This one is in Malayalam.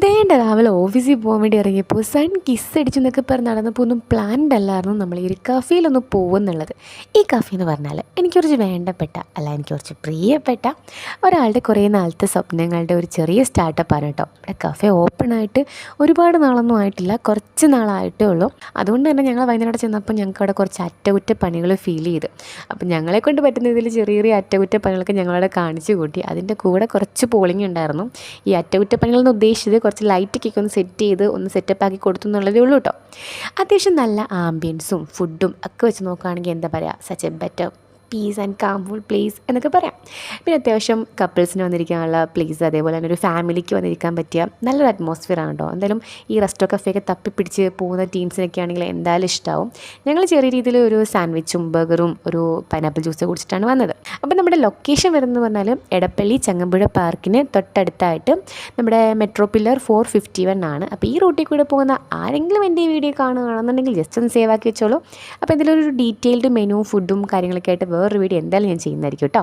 ദേണ്ട രാവിലെ ഓഫീസിൽ പോകാൻ വേണ്ടി ഇറങ്ങിയപ്പോൾ സൺ കിസ് അടിച്ചു എന്നൊക്കെ പറഞ്ഞ് നടന്നപ്പോൾ ഒന്നും പ്ലാൻഡ് അല്ലായിരുന്നു നമ്മൾ ഈ ഒരു കഫേയിലൊന്ന് പോകുമെന്നുള്ളത്. ഈ കഫേ എന്ന് പറഞ്ഞാൽ എനിക്ക് കുറച്ച് വേണ്ടപ്പെട്ട എനിക്ക് കുറച്ച് പ്രിയപ്പെട്ട ഒരാളുടെ കുറേ നാളത്തെ സ്വപ്നങ്ങളുടെ ഒരു ചെറിയ സ്റ്റാർട്ടപ്പാണ് കേട്ടോ. ഇവിടെ കഫേ ഓപ്പൺ ആയിട്ട് ഒരുപാട് നാളൊന്നും ആയിട്ടില്ല, കുറച്ച് നാളായിട്ടേ ഉള്ളൂ. അതുകൊണ്ട് തന്നെ ഞങ്ങൾ വൈകുന്നേരം ചെന്നപ്പോൾ ഞങ്ങൾക്ക് അവിടെ കുറച്ച് അറ്റകുറ്റപ്പണികൾ ഫീൽ ചെയ്ത്. അപ്പം ഞങ്ങളെ കൊണ്ട് പറ്റുന്ന ഇതിൽ ചെറിയ ചെറിയ അറ്റകുറ്റപ്പണികളൊക്കെ ഞങ്ങളവിടെ കാണിച്ചു കൂട്ടി. അതിൻ്റെ കൂടെ കുറച്ച് പോളിംഗ് ഉണ്ടായിരുന്നു. ഈ അറ്റകുറ്റപ്പണികളെന്ന് ഉദ്ദേശിച്ചത് കുറച്ച് ലൈറ്റൊക്കെ ഒന്ന് സെറ്റ് ചെയ്ത് ഒന്ന് സെറ്റപ്പ് ആക്കി കൊടുത്തു എന്നുള്ളതേ ഉള്ളൂ കേട്ടോ. അത്യാവശ്യം നല്ല ആംബിയൻസും ഫുഡും ഒക്കെ വെച്ച് നോക്കുകയാണെങ്കിൽ എന്താ പറയുക, such a better peace and calmful place എന്നൊക്കെ പറയാം. പിന്നെ അത്യാവശ്യം കപ്പിൾസിന് വന്നിരിക്കാനുള്ള പ്ലേസ്, അതേപോലെ തന്നെ ഒരു ഫാമിലിക്ക് വന്നിരിക്കാൻ പറ്റിയ നല്ലൊരു അറ്റ്മോസ്ഫിയറാണ് കേട്ടോ. എന്തായാലും ഈ റെസ്റ്റോ കഫേയൊക്കെ തപ്പിപ്പിടിച്ച് പോകുന്ന ടീംസിനൊക്കെ ആണെങ്കിൽ എന്തായാലും ഇഷ്ടമാവും. ഞങ്ങൾ ചെറിയ രീതിയിൽ ഒരു സാൻഡ്വിച്ചും ബർഗറും ഒരു പൈനാപ്പിൾ ജ്യൂസ് കുടിച്ചിട്ടാണ് വന്നത്. അപ്പോൾ നമ്മുടെ ലൊക്കേഷൻ വരുന്നത് പറഞ്ഞാൽ എടപ്പള്ളി ചങ്ങമ്പുഴ പാർക്കിന് തൊട്ടടുത്തായിട്ട് നമ്മുടെ മെട്രോ പില്ലർ 451 ആണ്. അപ്പോൾ ഈ റൂട്ടിൽ കൂടെ പോകുന്ന ആരെങ്കിലും എൻ്റെ ഈ വീഡിയോ കാണുകയാണെന്നുണ്ടെങ്കിൽ ജസ്റ്റ് ഒന്ന് സേവ് ആക്കി വെച്ചോളൂ. അപ്പോൾ എന്തെങ്കിലും ഒരു ഡീറ്റെയിൽഡ് മെനു ഫുഡും കാര്യങ്ങളൊക്കെ ആയിട്ട് വേറൊരു വീഡിയോ എന്തായാലും ഞാൻ ചെയ്യുന്നതായിരിക്കും കേട്ടോ.